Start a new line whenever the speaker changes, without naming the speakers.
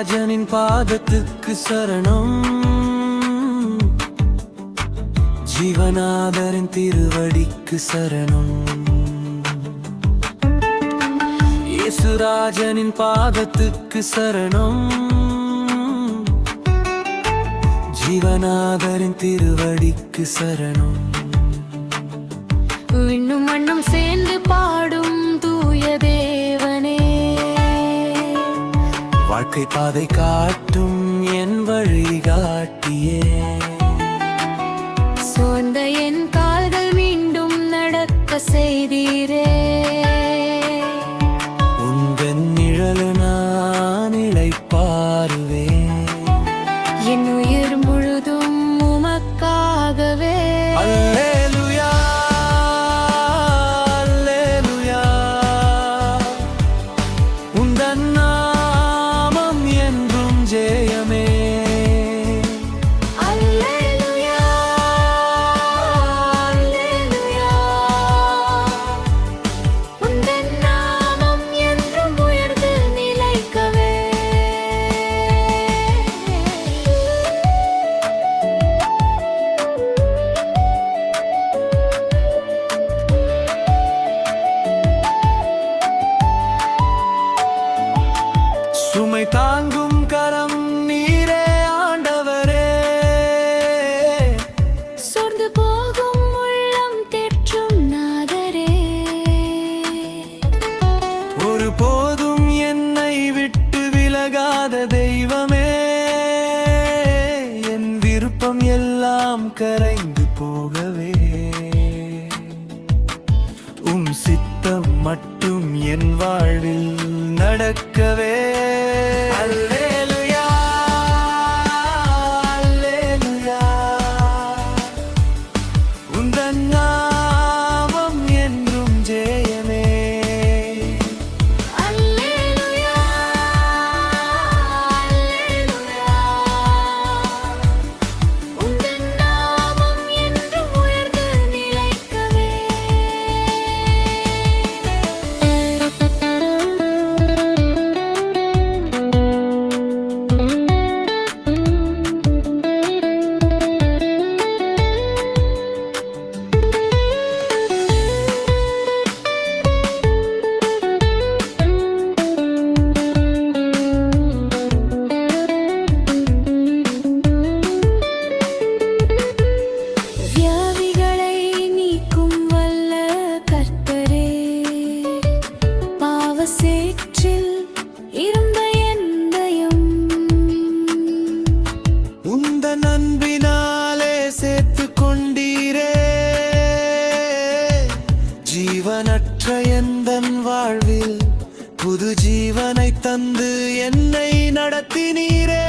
இயேசுராஜனின் பாதத்துக்கு சரணம், ஜீவநாதரின் திருவடிக்கு சரணம். இயேசுராஜனின் பாதத்துக்கு சரணம், ஜீவநாதரின் திருவடிக்கு சரணம்.
விண்ணும் மண்ணும் சேர்ந்து பாடும் தூய தேவனே,
வாழ்க்கை பாதை காட்டும் என் வழிகாட்டியே,
சோர்ந்த என் கால்கள் மீண்டும் நடக்க செய்தீரே.
உங்கள் நிழல் நான் இளைப்பாறுவேன்,
என் உயிர் முழுதும் உமக்காகவே.
அல்லேலூயா அல்லேலூயா, உந்தன் நாமம் என்றும் ஜெயமே.
அல்லேலூயா அல்லேலூயா, உந்தன் நாமம் என்றும் உயர்ந்து நிலைக்கவே.
சுமை தாங்கும் கரம் நீரே ஆண்டவரே,
சோர்ந்து போகும் உள்ளம் தேற்றும் நாதரே,
ஒருபோதும் என்னை விட்டு விலகாத தெய்வமே. என் விருப்பம் எல்லாம் கரைந்து போகவே, சித்தம் மட்டும் என் வாழ்வில் நடக்கவே. அல்லேலூயா அல்லேலூயா, உந்தன் நாமம் என்றும் ஜெயமே.
அல்லேலூயா அல்லேலூயா, உந்தன் நாமம் என்றும் உயர்ந்து நிலைக்கவே. வியாதிகளை நீக்கும் வல்ல கர்த்தரே, பாவசேற்றில் இருந்த என்னையும்
உந்தன் அன்பினாலே சேர்த்து கொண்டீரே, ஜீவனற்ற எந்தன் வாழ்வில் புது ஜீவனை தந்து என்னை நடத்தினீரே.